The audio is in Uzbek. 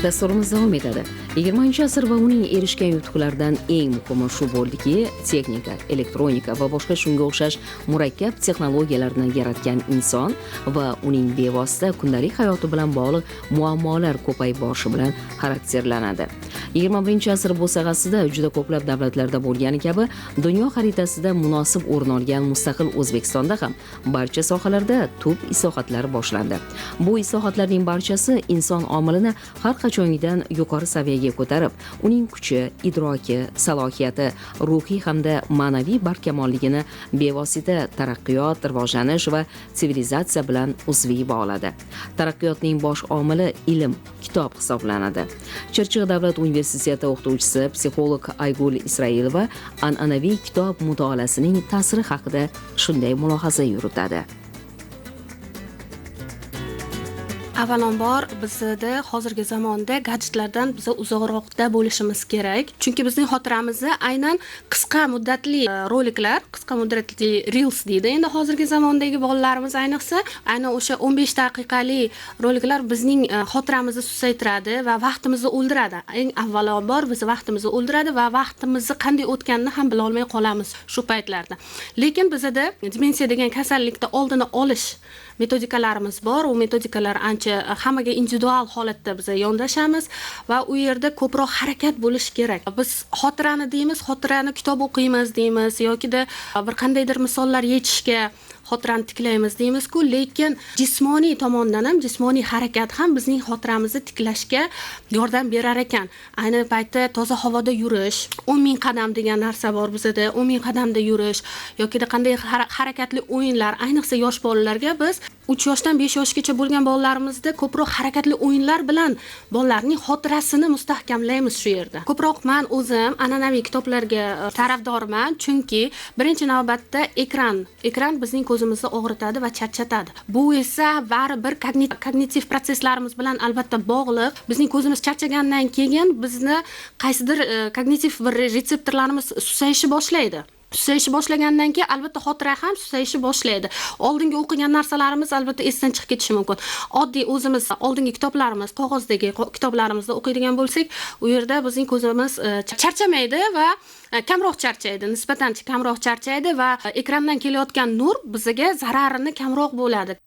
Dasturimiz davom etadi. 20-asr va uning erishgan yutuqlaridan eng muhimi shu bo'ldiki, texnika, elektronika va boshqa shunga o'xshash murakkab texnologiyalarni yaratgan inson va uning bevosita kundalik hayoti bilan bog'liq muammolar ko'payib borishi bilan xarakterlanadi. 21-asr bo'sag'asida juda ko'plab davlatlarda bo'lgani kabi dunyo xaritasida munosib o'rin olgan mustaqil O'zbekistonda ham barcha sohalarda tub islohotlar boshlandi. Bu islohotlarning barchasi inson omilini har qachongidan yuqori saviyaga ko'tarib, uning kuchi, idroki, salohiyati, ruhiy hamda ma'naviy barkamolligini bevosita taraqqiyot, rivojlanish va sivilizatsiya bilan uzviy bog'ladi. Taraqqiyotning bosh omili ilm, kitob hisoblanadi. Chirchiq davlat universiteti o'qituvchisi, psixolog Aygul Israilova an'anaviy kitob mutolaasining ta'siri haqida shunday mulohaza yuritadi. Avvalambor bizda hozirgi zamonda gadjetlardan biz uzoqroqda bo'lishimiz kerak. Chunki bizning xotiramizda aynan qisqa muddatli roliklar, qisqa muddatli reels deydi. Endi hozirgi zamondagi bolalarimiz ayniqsa, aynan o'sha 15 daqiqali roliklar bizning xotiramizni susaytiradi va vaqtimizni o'ldiradi. Eng avvalambor biz vaqtimizni o'ldiradi va vaqtimizni qanday o'tganini ham bila olmay qolamiz shu paytlarda. Lekin bizda demensiya degan kasallikni oldini olish metodikalarimiz bor. U metodikalar ancha hammaga individual holatda biz yondashamiz va u yerda ko'proq harakat bo'lish kerak. Biz xotirani deymiz, xotirani kitob o'qiymiz deymiz yoki-da bir qandaydir misollar yechishga xotirani tiklaymiz deymiz-ku, lekin jismoniy tomondan ham jismoniy harakat ham bizning xotiramizni tiklashga yordam berar ekan. Ayni paytda toza havoda yurish, 10 ming qadam degan narsa bor bizda, 10 ming qadamda yurish yoki-da qanday harakatli o'yinlar, ayniqsa yosh bolalarga biz 3 yoshdan 5 yoshgacha bo'lgan bolalarimizda ko'proq harakatli o'yinlar bilan bolalarning xotirasini mustahkamlaymiz shu yerda. Ko'proq men o'zim an'anaviy kitoblarga tarafdorman, chunki birinchi navbatda ekran bizning ko'zimizni og'ritadi va charchatadi. Bu esa baribir kognitiv proseslarimiz bilan albatta bog'liq. Bizning ko'zimiz charchagandan keyin bizni qaysidir kognitiv bir retseptorlarimiz susayishi boshlaydi. Susayishni boshlagandan keyin albatta xotira ham susayishni boshlaydi. Oldingi o'qigan narsalarimiz albatta esdan chiqib ketishi mumkin. Oddiy o'zimiz oldingi kitoblarimiz, qog'ozdagi kitoblarimizni o'qiydigan bo'lsak, u yerda bizning ko'zimiz charchamaydi va kamroq charchaydi, nisbatan kamroq charchaydi va ekrandan kelayotgan nur bizga zararini kamroq bo'ladi.